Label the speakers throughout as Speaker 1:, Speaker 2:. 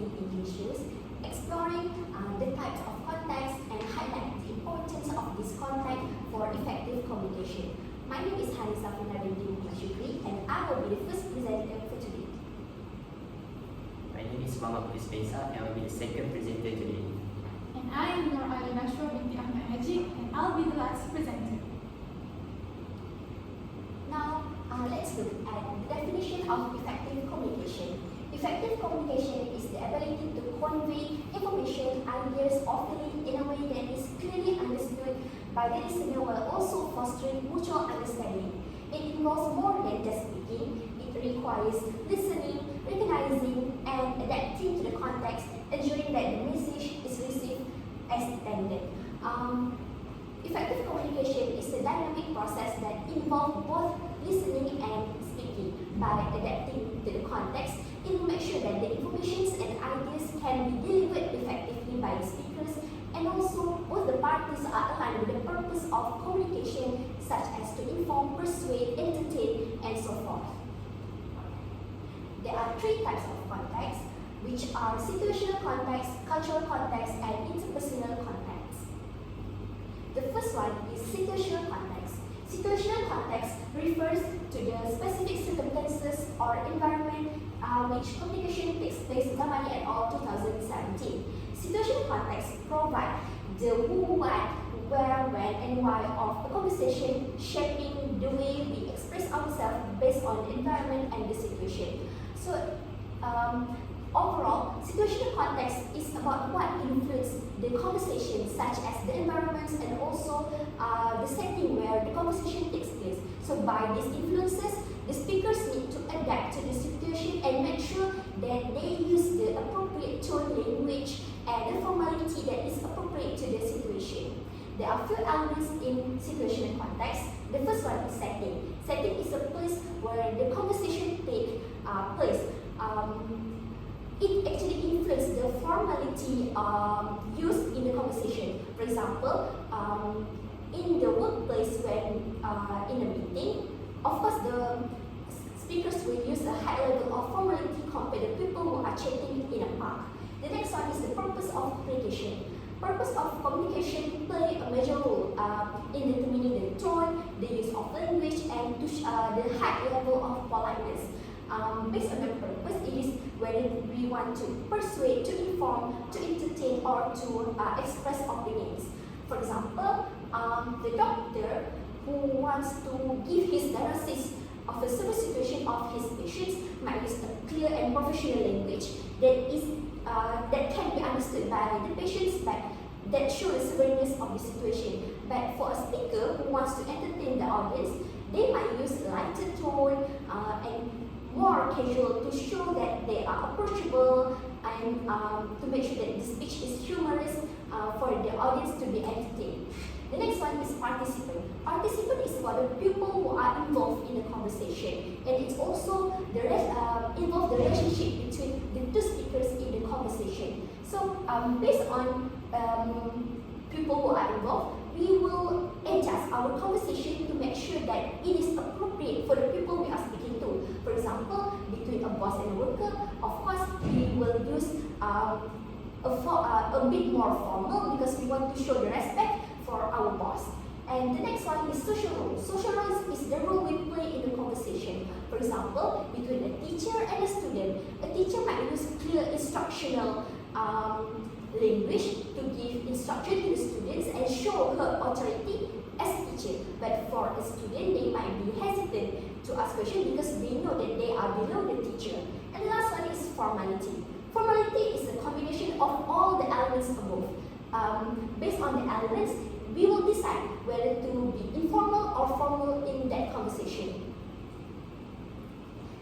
Speaker 1: in English use, exploring the types of context and highlight the importance of this context for effective communication. My name is Hani Safina binti Masyukri and I will be the first presenter for today.
Speaker 2: My name is Muhammad Pulis Besa and I will be the second presenter today.
Speaker 3: And I am Nur Ali Nashwa binti Ahmad Haji and I'll be the last presenter.
Speaker 1: Now, let's look at the definition of effective communication. Effective communication is the ability to convey information, ideas, or feeling in a way that is clearly understood by the listener while also fostering mutual understanding. It involves more than just speaking. It requires listening, recognizing, and adapting to the context, ensuring that the message is received as intended. Effective communication is a dynamic process that involves both listening and speaking. By adapting to the context, it will make sure that the information and ideas can be delivered effectively by the speakers, and also both the parties are aligned with the purpose of communication, such as to inform, persuade, entertain, and so forth. There are three types of context, which are situational context, cultural context, and interpersonal context. The first one is situational context. Situational context refers to the specific circumstances or environment which communication takes place. Zamani et al. 2017. Situational context provide the who, what, where, when, and why of a conversation, shaping the way we express ourselves based on the environment and the situation. So, overall, situational context is about what influences the conversation, such as the environments and also the setting where the conversation takes place. So by these influences, the speakers need to adapt to the situation and make sure that they use the appropriate tone, language, and the formality that is appropriate to the situation. There are few elements in situational context. The first one is setting. Setting is a place where the conversation takes place. It actually influences the formality used in the conversation. For example, in the workplace, when in a meeting, of course the speakers will use a high level of formality compared to people who are chatting in a park. The next one is the purpose of communication. Purpose of communication play a major role in determining the tone, the use of language, and the high level of politeness. Based on the purpose, it is whether we want to persuade, to inform, to entertain, or to express opinions. For example, the doctor who wants to give his diagnosis of a severe situation of his patients might use a clear and professional language that can be understood by the patients, but that shows the severeness of the situation. But for a speaker who wants to entertain the audience, they might use lighter tone and more casual to show that they are approachable and to make sure that the speech is humorous for the audience to be entertained. The next one is participant. Participant is for the people who are involved in the conversation, and it's also involve the relationship between the two speakers in the conversation. So based on people who are involved, we will adjust our conversation to make sure that it is appropriate for the people we are speaking to. For example, between a boss and a worker, of course, we will use a bit more formal because we want to show the respect for our boss. And the next one is social role. Social roles is the role we play in the conversation. For example, between a teacher and a student, a teacher might use clear instructional language to give instruction to the students and show her authority as a teacher. But for a student, they might be hesitant to ask questions because they know that they are below the teacher. And the last one is formality. Formality is a combination of all the elements above. Based on the elements, we will decide whether to be informal or formal in that conversation.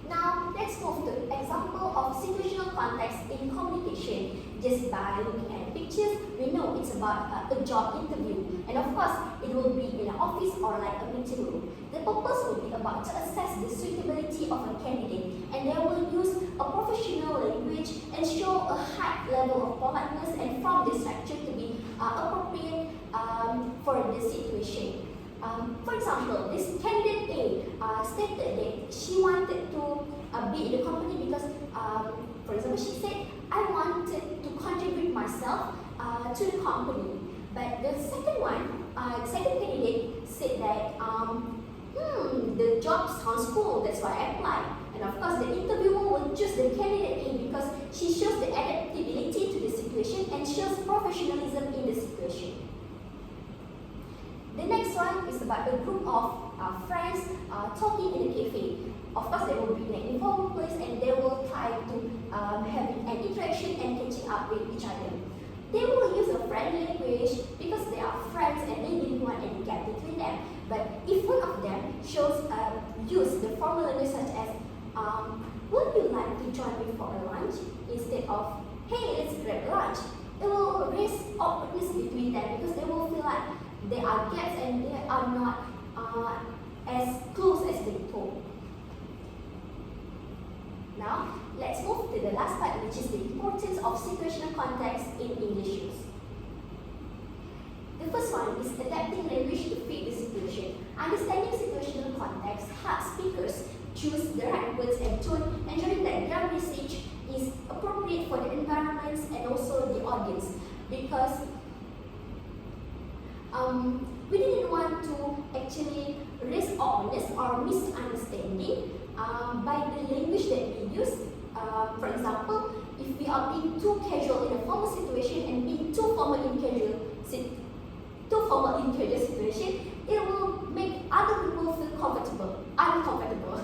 Speaker 1: Now, let's move to example of situational context in communication. Just by looking at pictures, we know it's about a job interview. And of course, it will be in an office or like a meeting room. The purpose will be about to assess the suitability of a candidate. And they will use a professional language and show a high level of politeness and form the structure to be appropriate for the situation. For example, this candidate A stated that she wanted to be in the company because, for example, she said, I wanted to contribute myself to the company. But the second one, the second candidate said that, the job sounds cool, that's why I applied. And of course, the interviewer will choose the candidate A because she shows the adaptability to the situation and shows professionalism in the situation. The next one is about a group of friends talking in a cafe. Of course, they will be in an informal place and they will try to have an interaction and catching up with each other. They will use a friendly language because they are friends and they didn't want any gap between them. But if one of them use the formal language such as, would you like to join me for a lunch? Instead of, hey, let's grab lunch. It will raise awkwardness between them because they will feel like they are gaps and they are not as close as they thought. Now, let's move to the last part, which is the importance of situational context in English use. The first one is adapting language to fit the situation. Understanding situational context helps speakers choose the right words and tone, ensuring that their message is appropriate for the environments and also the audience. Because we didn't want to actually raise awkwardness or misunderstanding by the language that we use. For example, if we are being too casual in a formal situation and being too formal in casual situation, it will make other people feel uncomfortable.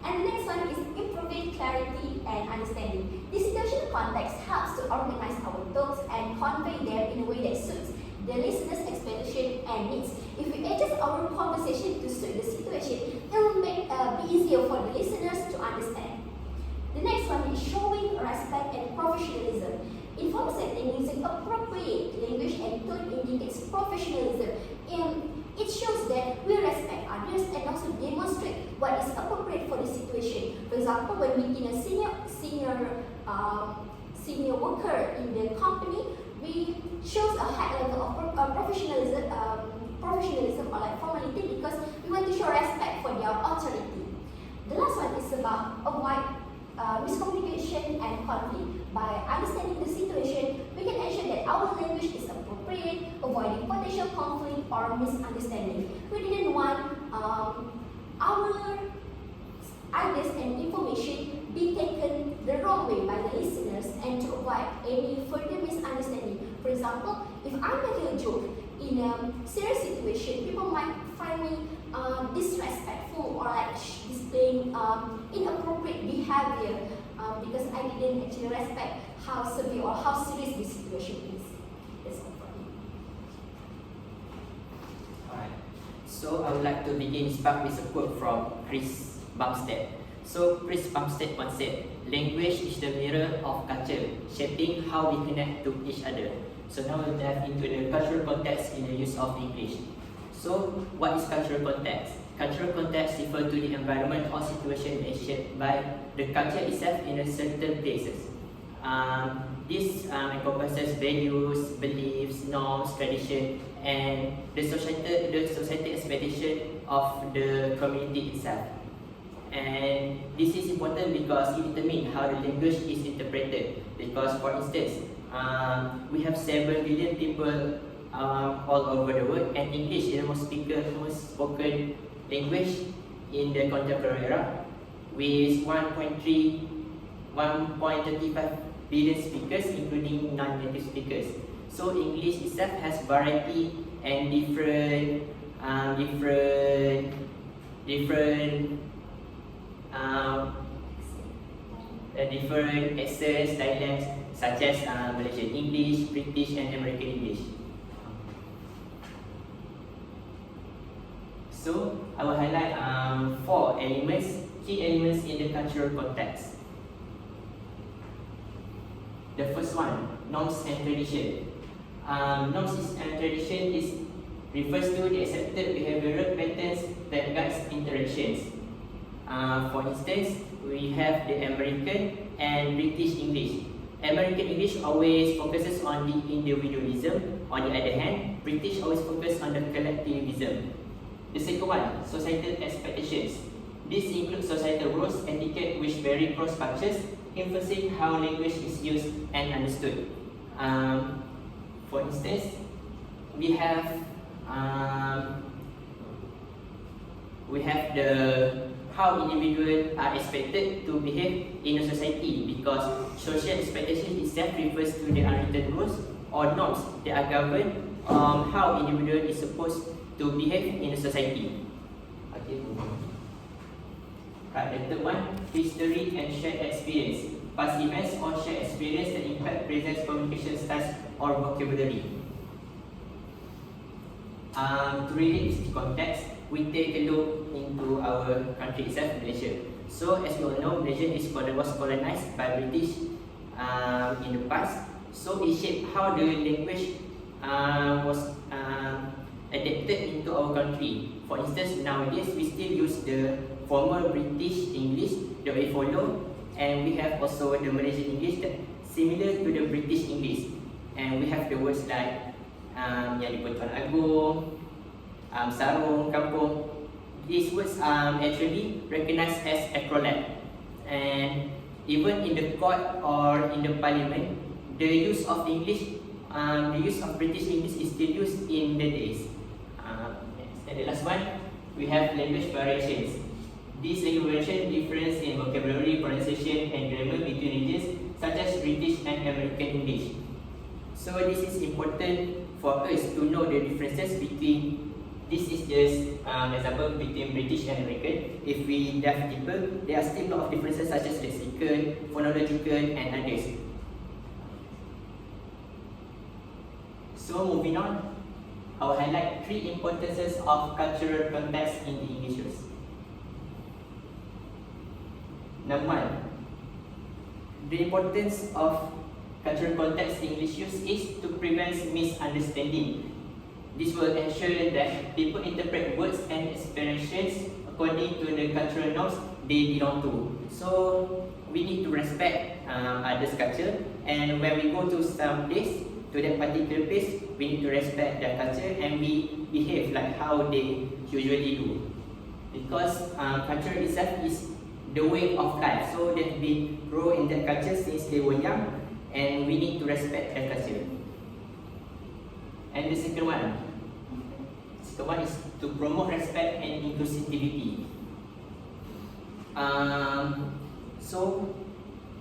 Speaker 1: And the next one is improving clarity and understanding. The situational context helps to organize our thoughts and convey them in a way that suits the listener's expectation and needs. If we adjust our conversation to suit the situation, it will make be easier for the listeners to understand. The next one is showing respect and professionalism. In formal setting, using appropriate language and tone indicates professionalism. It shows that we respect others and also demonstrate what is appropriate for the situation. For example, when meeting a senior worker in the company, we shows a high level of professionalism or like formality because we want to show respect for their authority. The last one is about avoid miscommunication and conflict. By understanding the situation, we can ensure that our language is appropriate, avoiding potential conflict or misunderstanding. We didn't want our ideas and information be taken the wrong way by the listeners and to avoid any further misunderstanding. For example, if I make a joke in a serious situation, people might find me disrespectful or like displaying inappropriate behavior because I didn't actually respect how severe or how serious this situation is. That's all for me.
Speaker 2: Alright. So I would like to begin start with a quote from Chris Bumstead. So Chris Bumstead once said, "Language is the mirror of culture, shaping how we connect to each other." So now we'll dive into the cultural context in the use of English. So what is cultural context? Cultural context refers to the environment or situation that is shaped by the culture itself in a certain places. This encompasses values, beliefs, norms, tradition, and the society expectation of the community itself. And this is important because it determines how the language is interpreted. Because, for instance, we have several billion people all over the world, and English is the most spoken language in the contemporary era, with 1.35 billion speakers, including non-native speakers. So English itself has variety and different accents, dialects, such as Malaysian English, British, and American English. So I will highlight four key elements in the cultural context. The first one, norms and tradition. Norms and tradition refers to the accepted behavioral patterns that guides interactions. For instance, we have the American and British English. American English always focuses on the individualism. On the other hand, British always focuses on the collectivism. The second one, societal expectations. This includes societal rules, etiquette which vary across cultures, emphasizing how language is used and understood. For instance, we have the how individuals are expected to behave in a society, because social expectation itself refers to the unwritten rules or norms that are govern how individual is supposed to behave in a society. Okay. Right, the third one, history and shared experience. Past events or shared experience that impact present communication styles or vocabulary. To relate this context, we take a look into our country itself, Malaysia. So, as we all know, Malaysia was colonized by British in the past. So, it shaped how the language was adapted into our country. For instance, nowadays we still use the former British English that we follow, and we have also the Malaysian English that similar to the British English. And we have the words like yang di Pertuan Agong, sarung, kampung. These words are actually recognized as acrolat. And even in the court or in the parliament, the use of English, the use of British English is still used in the days. And the last one, we have language variations. These language variations difference in vocabulary, pronunciation, and grammar between regions, such as British and American English. So this is important for us to know the differences between. This is just example between British and American. If we dive deeper, there are still a lot of differences such as lexical, phonological, and others. So moving on, I will highlight 3 importances of cultural context in the English use. Number 1, the importance of cultural context in English use is to prevent misunderstanding. This will ensure that people interpret words and expressions according to the cultural norms they belong to. So we need to respect others' culture, and when we go to some place, to that particular place, we need to respect their culture and we behave like how they usually do. Because culture itself is the way of life, so they've been grow in that culture since they were young, and we need to respect their culture. And the second one is to promote respect and inclusivity. So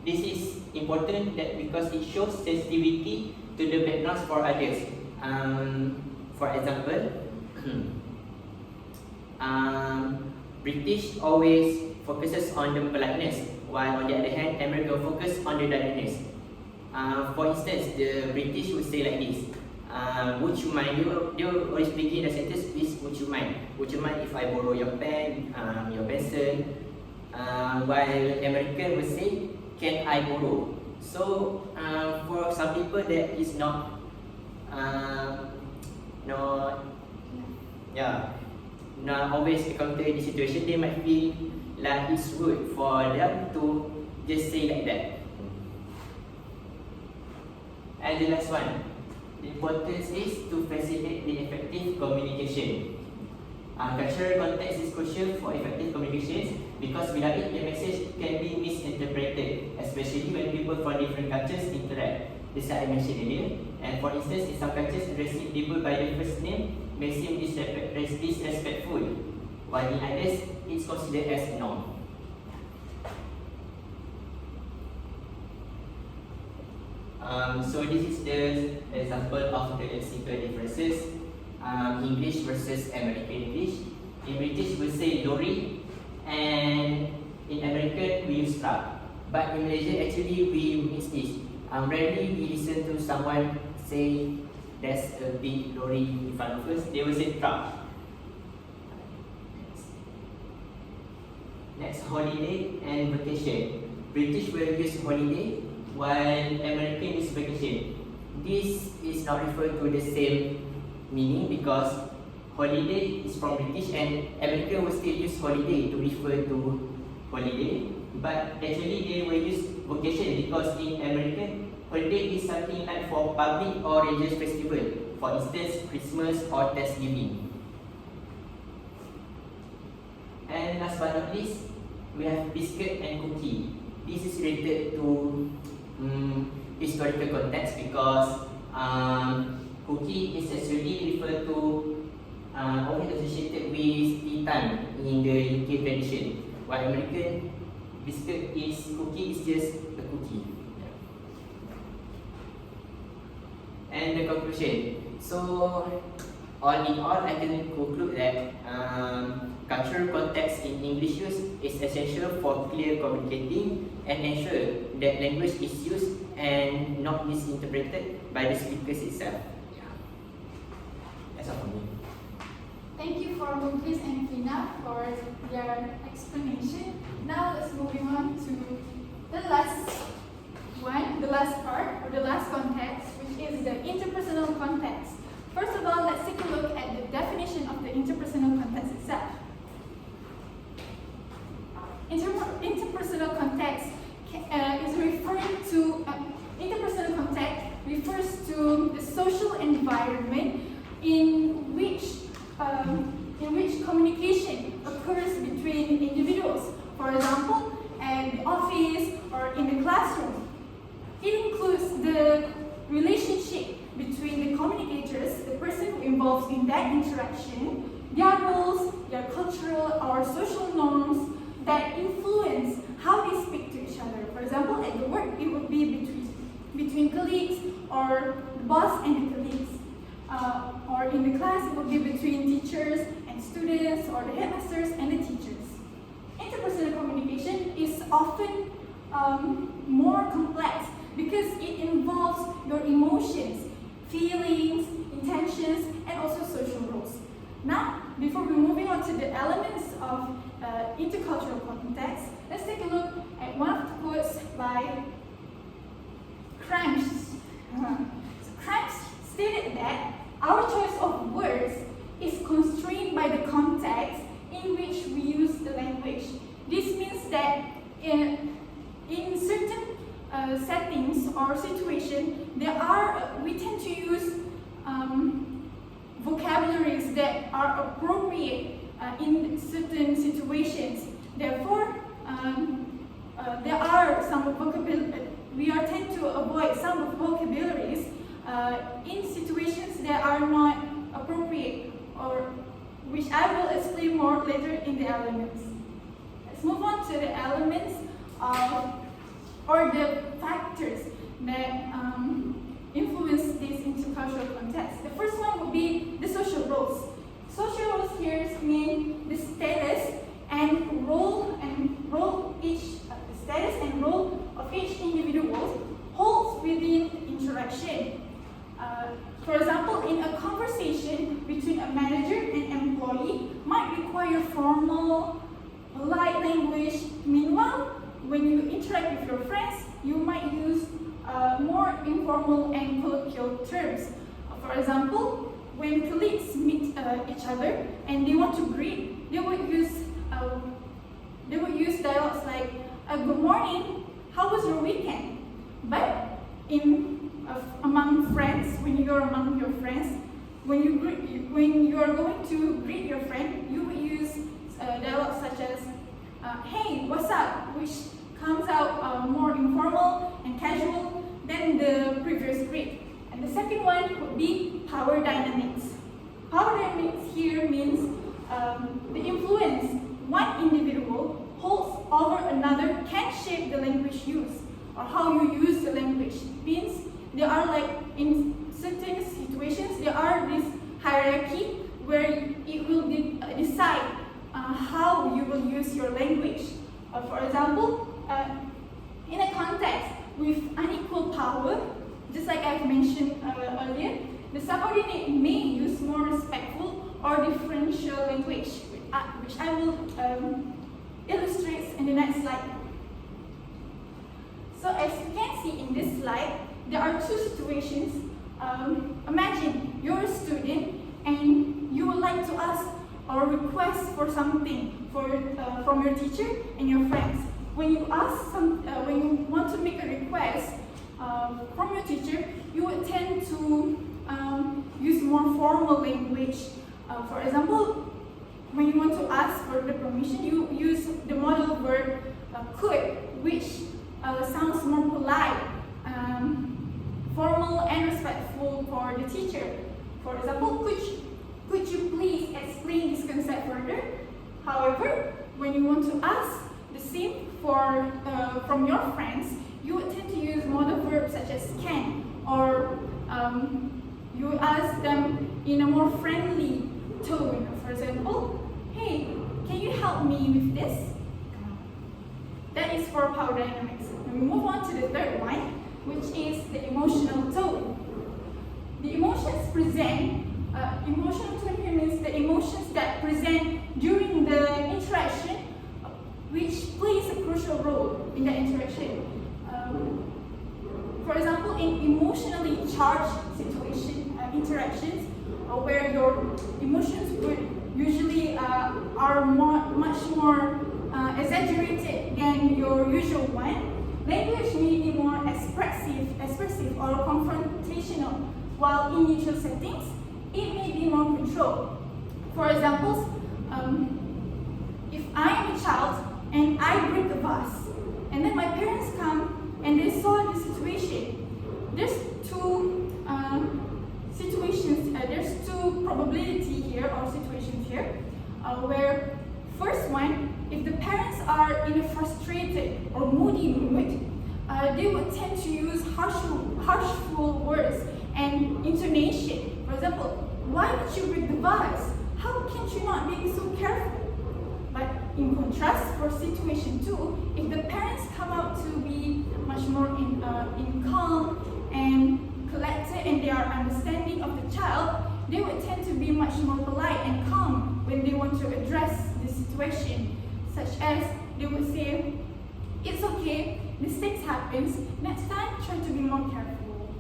Speaker 2: this is important that because it shows sensitivity to the backgrounds for others. For example, British always focuses on the politeness, while on the other hand, America focus on the directness. For instance, the British would say like this: would you mind? They always begin the sentence with "would you mind?" Would you mind if I borrow your pen, your pencil? While American would say, "Can I borrow?" So for some people that is not always encounter this situation, they might feel like it's rude for them to just say like that. And the last one, the importance is to facilitate the effective communication. Cultural context is crucial for effective communications because without it, the message can be misinterpreted, especially when people from different cultures interact. This I mentioned earlier. And for instance, in some cultures, addressing people by their first name may seem disrespectful, while in others, it's considered as a norm. So this is the example of the lexical differences. English versus American English. In British we say lorry, and in American we use truck. But in Malaysia actually we mix this. Rarely we listen to someone say there's a big lorry in front of us. They will say truck. Next, holiday and vacation. British will use holiday, while American use vacation. This is not referred to the same meaning because holiday is from British and American will still use holiday to refer to holiday, but actually they will use vacation because in American, holiday is something like for public or religious festival, for instance Christmas or Thanksgiving. And last but not least, we have biscuit and cookie. this is related to historical context because cookie is actually referred to often associated with tea time in the UK tradition, while American biscuit cookie is just a cookie. And the conclusion. So, all in all, I can conclude that cultural context in English use is essential for clear communicating and ensure that language is used and not misinterpreted by the speakers itself. Yeah. That's all for me.
Speaker 3: Thank you for Muglis and Fina for their explanation. Now let's move on to the last one, the last part, or the last context, which is the interpersonal context. First of all, let's take a look at the definition of the interpersonal context itself. Interpersonal context is referring to interpersonal context refers to the social environment in which communication occurs between individuals. For example, at the office or in the classroom. It includes the relationship between the communicators, the person who involves in that interaction, their roles, their cultural or social norms that influence how they speak to each other. For example, at the work, it would be between colleagues or the boss and the colleagues. Or in the class, it would be between teachers and students or the headmasters and the teachers. Interpersonal communication is often more complex because it involves your emotions, feelings, intentions, and also social roles. Now, before we're moving on to the elements of intercultural context, let's take a look at one of the quotes by Cranch. So Cranch stated that our choice of words is constrained by the context in which we use the language. This means that in certain settings or situations, we tend to use vocabularies that are appropriate in certain situations. Therefore, there are some we are tend to avoid some vocabularies in situations that are not appropriate, or which I will explain more later in the elements. Let's move on to the elements or the factors that influence this intercultural context. The first one would be the social roles. Social roles here mean the status and role of each individual holds within interaction. For example, in a conversation between a manager and employee might require formal, polite language. Meanwhile, when you interact with your friends, you might use more informal and colloquial terms. For example, when colleagues meet each other and they want to greet, they would use dialogues like "Good morning, how was your weekend?" But among friends, when you are among your friends, when you are going to greet your friend, you would use dialogues such as "Hey, what's up?" which comes out more informal and casual than the previous greet. And the second one would be power dynamics. Power dynamics here means the influence one individual holds over another can shape the language used or how you use the language. Means there are, like, in certain situations, there are this hierarchy where it will decide how you will use your language. For example, in a context with unequal power, just like I've mentioned earlier, the subordinate may use more respectful or differential language, which I will illustrate in the next slide. So as you can see in this slide, there are two situations. Imagine you're a student and you would like to ask or request for something from your teacher and your friends. When you when you want to make a request from your teacher, you would tend to use more formal language. For example, when you want to ask for the permission, you use the modal verb could, which However, when you want to ask the same from your friends, you would tend to use modal verbs such as can, or you ask them in a more friendly tone. For example, hey, can you help me with this? That is for power dynamics. Now we move on to the third one, which is the emotional tone. The emotions present, emotional tone here means the emotions that present during the interaction, which plays a crucial role in the interaction. For example, in emotionally charged interactions, where your emotions would usually are much more exaggerated than your usual one, language may be more expressive or confrontational, while in neutral settings, it may be more controlled. For example, if I am a child and I break a vase, and then my parents come and they saw the situation, there's two there's two probability here or situations here, where first one, if the parents are in a frustrated or moody mood, they would tend to use harshful words and intonation. For example, why did you break the vase? How can you not be so careful? But in contrast, for situation 2, if the parents come out to be much more in calm and collected and they are understanding of the child, they would tend to be much more polite and calm when they want to address the situation, such as they would say, it's okay, mistakes happens, next time try to be more careful.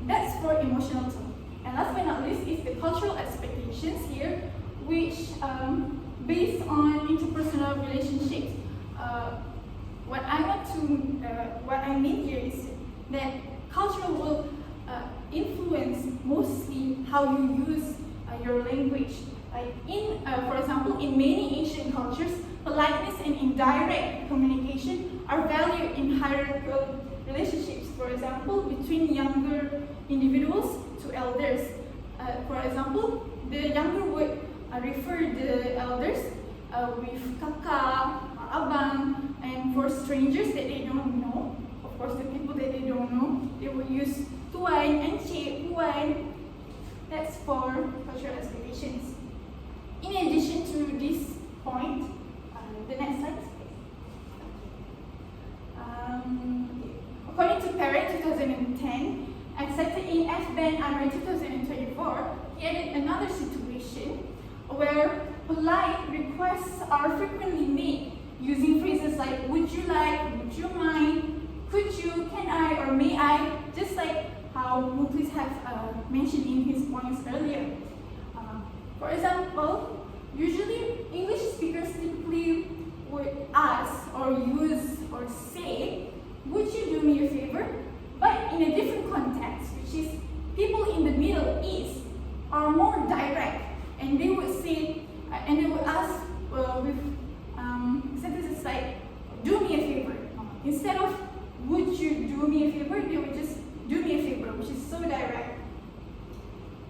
Speaker 3: That's for emotional tone. And last but not least is the cultural expectations here, which based on interpersonal relationships. What I mean here is that culture will influence mostly how you use your language. For example, in many Asian cultures, politeness and indirect communication are valued in hierarchical relationships. For example, between younger individuals to elders. For example, the younger would refer the elders with kakak, abang, and for strangers that they don't know, of course the people that they don't know, they would use tuan, encik, puan. That's for cultural expectations. In addition to this point, the next slide. According to Parrott 2010, and cited in F-Band under 2024, he added another situation where polite requests are frequently made using phrases like would you like, would you mind, could you, can I, or may I, just like how Muklis has mentioned in his points earlier. For example, usually English speakers typically would ask or use or say, would you do me a favor? But in a different context, which is people in the Middle East are more direct, and they would say, and they would ask with sentences like, do me a favor. Instead of, would you do me a favor, they would just do me a favor, which is so direct.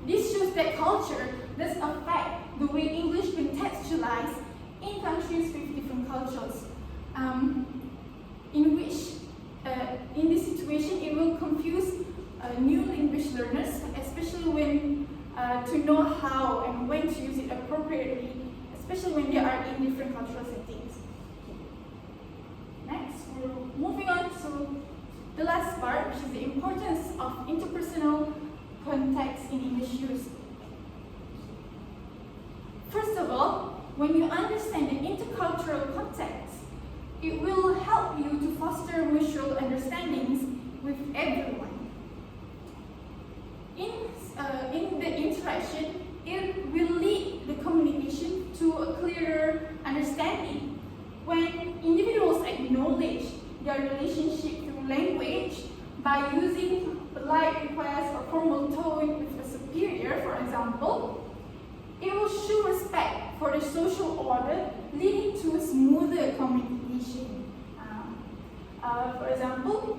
Speaker 3: This shows that culture does affect the way English contextualized in countries with different cultures, in which, in this situation, it will confuse new language learners, especially when to know how and when to use it appropriately, especially when they are in different cultural settings. Next, we're moving on to the last part, which is the importance of interpersonal context in English use. First of all, when you understand the intercultural context, it will help you to foster mutual understandings with everyone. In the interaction, it will lead the communication to a clearer understanding. When individuals acknowledge their relationship through language by using polite requests or formal tone with a superior, for example, it will show respect for the social order, leading to a smoother communication. For example,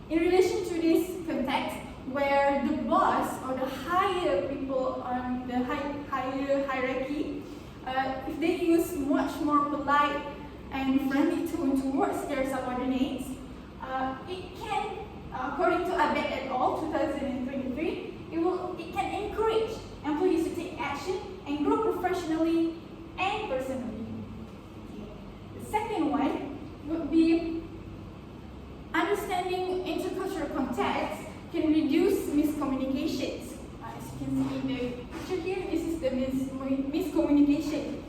Speaker 3: in relation to this context, where the boss or the higher people on the higher hierarchy, if they use much more polite and friendly tone towards their subordinates, it can, according to Abed et al. 2023, it can encourage employees to take action and grow professionally and personally. The second one would be understanding intercultural context can reduce miscommunications. As you can see in the picture here, this is the miscommunication.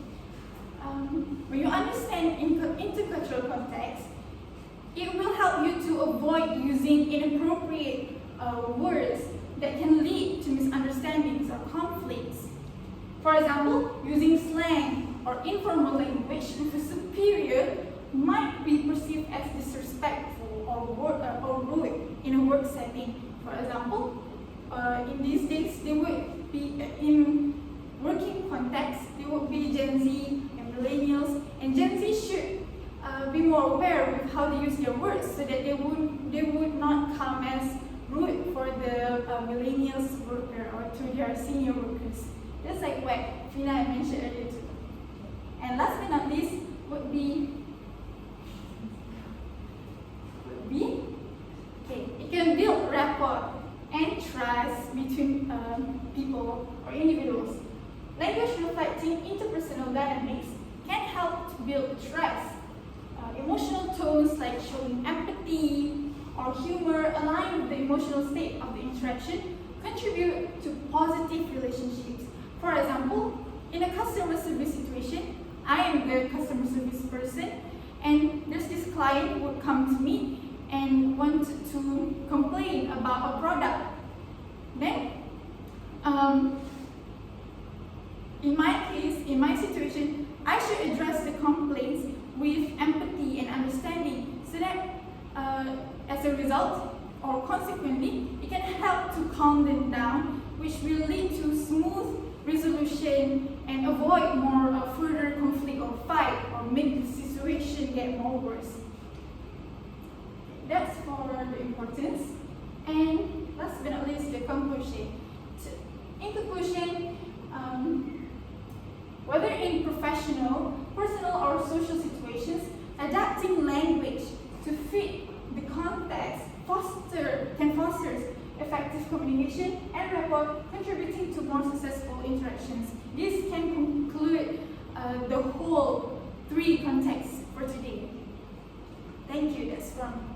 Speaker 3: When you understand intercultural context, it will help you to avoid using inappropriate words that can lead to misunderstandings or conflicts. For example, using slang or informal language with a superior might be perceived as disrespectful or rude in a work setting. For example, in these days, they would be in working context, there would be Gen Z and millennials, and Gen Z should be more aware with how they use their words so that they would not come as rude for the millennials worker or to their senior workers. Just like what Fina had mentioned earlier too. And last but not least would be it can build rapport and trust between people or individuals. Language reflecting interpersonal dynamics can help to build trust. Emotional tones like showing empathy or humor align with the emotional state of the interaction contribute to positive relationships. For example, in a customer service situation, I am the customer service person, and there's this client who would come to me and wanted to complain about a product. Then, in my case, in my situation, I should address the complaints with empathy and understanding so that as a result or consequently, it can help to calm them down, which will lead to smooth resolution and avoid more further conflict or fight or make the situation get more worse. That's for the importance. And last but not least, the conclusion. In conclusion, whether in professional, personal, or social situations, adapting language to fit the context can foster effective communication and rapport, contributing to more successful interactions. This can conclude the whole 3 contexts for today. Thank you. That's from